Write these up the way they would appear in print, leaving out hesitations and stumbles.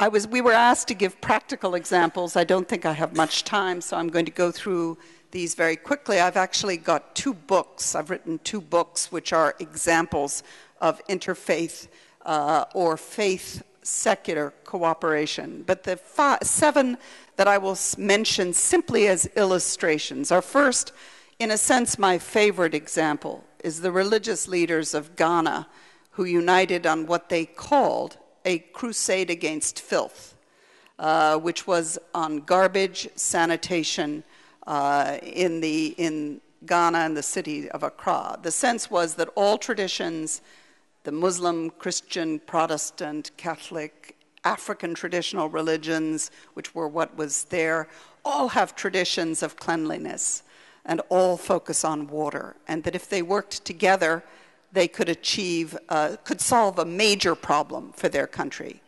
We were asked to give practical examples. I don't think I have much time, so I'm going to go through these very quickly. I've actually got 2 books. I've written 2 books which are examples of interfaith or faith secular cooperation. But the 7 that I will mention simply as illustrations are first, in a sense, my favorite example is the religious leaders of Ghana who united on what they called a crusade against filth, which was on garbage, sanitation in Ghana and the city of Accra. The sense was that all traditions, the Muslim, Christian, Protestant, Catholic, African traditional religions, which were what was there, all have traditions of cleanliness and all focus on water, and that if they worked together, they could could solve a major problem for their country.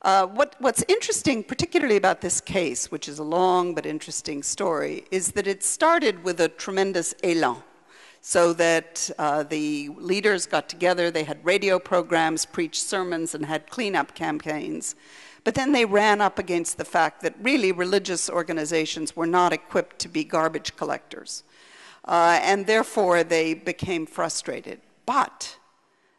What's interesting, particularly about this case, which is a long but interesting story, is that it started with a tremendous élan, so that the leaders got together, they had radio programs, preached sermons, and had cleanup campaigns. But then they ran up against the fact that really religious organizations were not equipped to be garbage collectors. And therefore they became frustrated. But,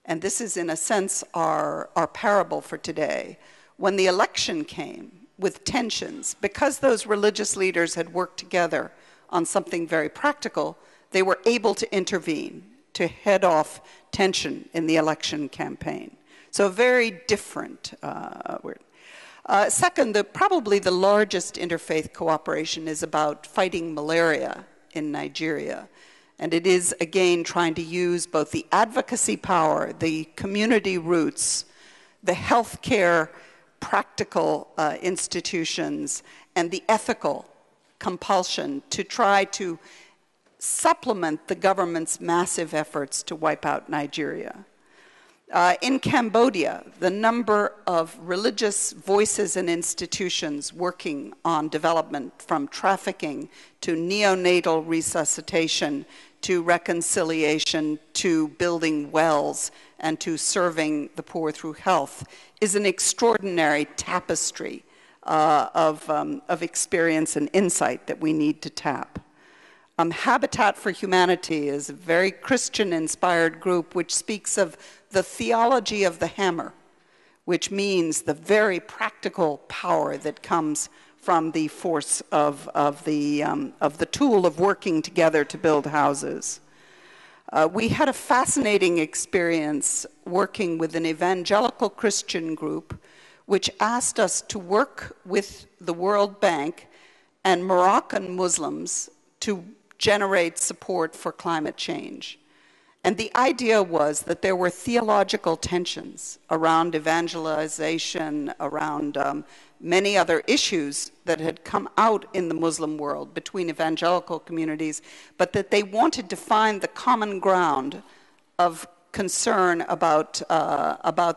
and this is in a sense our parable for today, when the election came with tensions, because those religious leaders had worked together on something very practical, they were able to intervene to head off tension in the election campaign. So very different word. Second, probably the largest interfaith cooperation is about fighting malaria in Nigeria. And it is, again, trying to use both the advocacy power, the community roots, the healthcare practical institutions, and the ethical compulsion to try to supplement the government's massive efforts to wipe out Nigeria. In Cambodia, the number of religious voices and institutions working on development, from trafficking to neonatal resuscitation to reconciliation to building wells and to serving the poor through health, is an extraordinary tapestry of experience and insight that we need to tap. Habitat for Humanity is a very Christian-inspired group which speaks of the theology of the hammer, which means the very practical power that comes from the force of the tool of working together to build houses. We had a fascinating experience working with an evangelical Christian group which asked us to work with the World Bank and Moroccan Muslims to generate support for climate change. And the idea was that there were theological tensions around evangelization, around many other issues that had come out in the Muslim world between evangelical communities, but that they wanted to find the common ground of concern about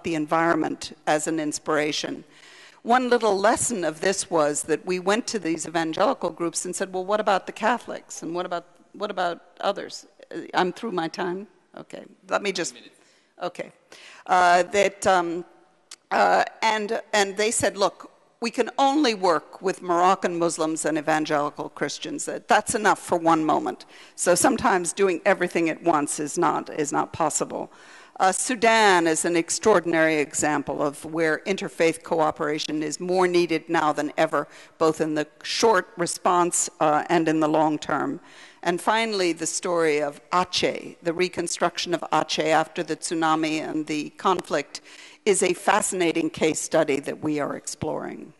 the environment as an inspiration. One little lesson of this was that we went to these evangelical groups and said, well, what about the Catholics? And what about others? I'm through my time? Okay, let me just, okay. And they said, look, we can only work with Moroccan Muslims and evangelical Christians. That's enough for one moment. So sometimes doing everything at once is not possible. Sudan is an extraordinary example of where interfaith cooperation is more needed now than ever, both in the short response and in the long term. And finally, the story of Aceh, the reconstruction of Aceh after the tsunami and the conflict, is a fascinating case study that we are exploring.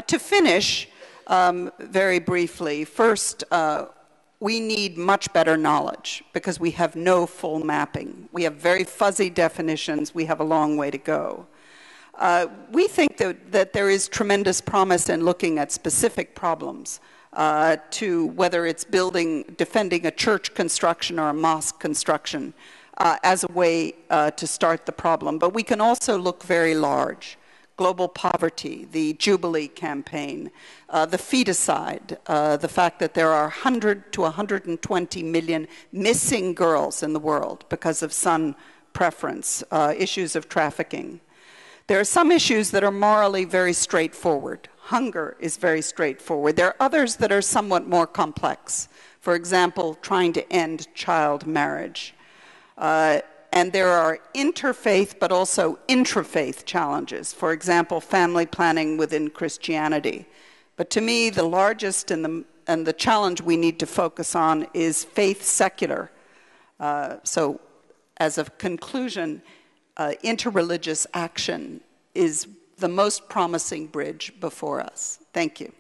To finish, very briefly, first, we need much better knowledge because we have no full mapping. We have very fuzzy definitions. We have a long way to go. We think that there is tremendous promise in looking at specific problems, to whether it's defending a church construction or a mosque construction as a way to start the problem. But we can also look very large. Global poverty, the Jubilee campaign, the feticide, the fact that there are 100 to 120 million missing girls in the world because of son preference, issues of trafficking. There are some issues that are morally very straightforward. Hunger is very straightforward. There are others that are somewhat more complex. For example, trying to end child marriage. And there are interfaith but also intrafaith challenges. For example, family planning within Christianity. But to me, the largest and the challenge we need to focus on is faith secular. So as a conclusion, interreligious action is the most promising bridge before us. Thank you.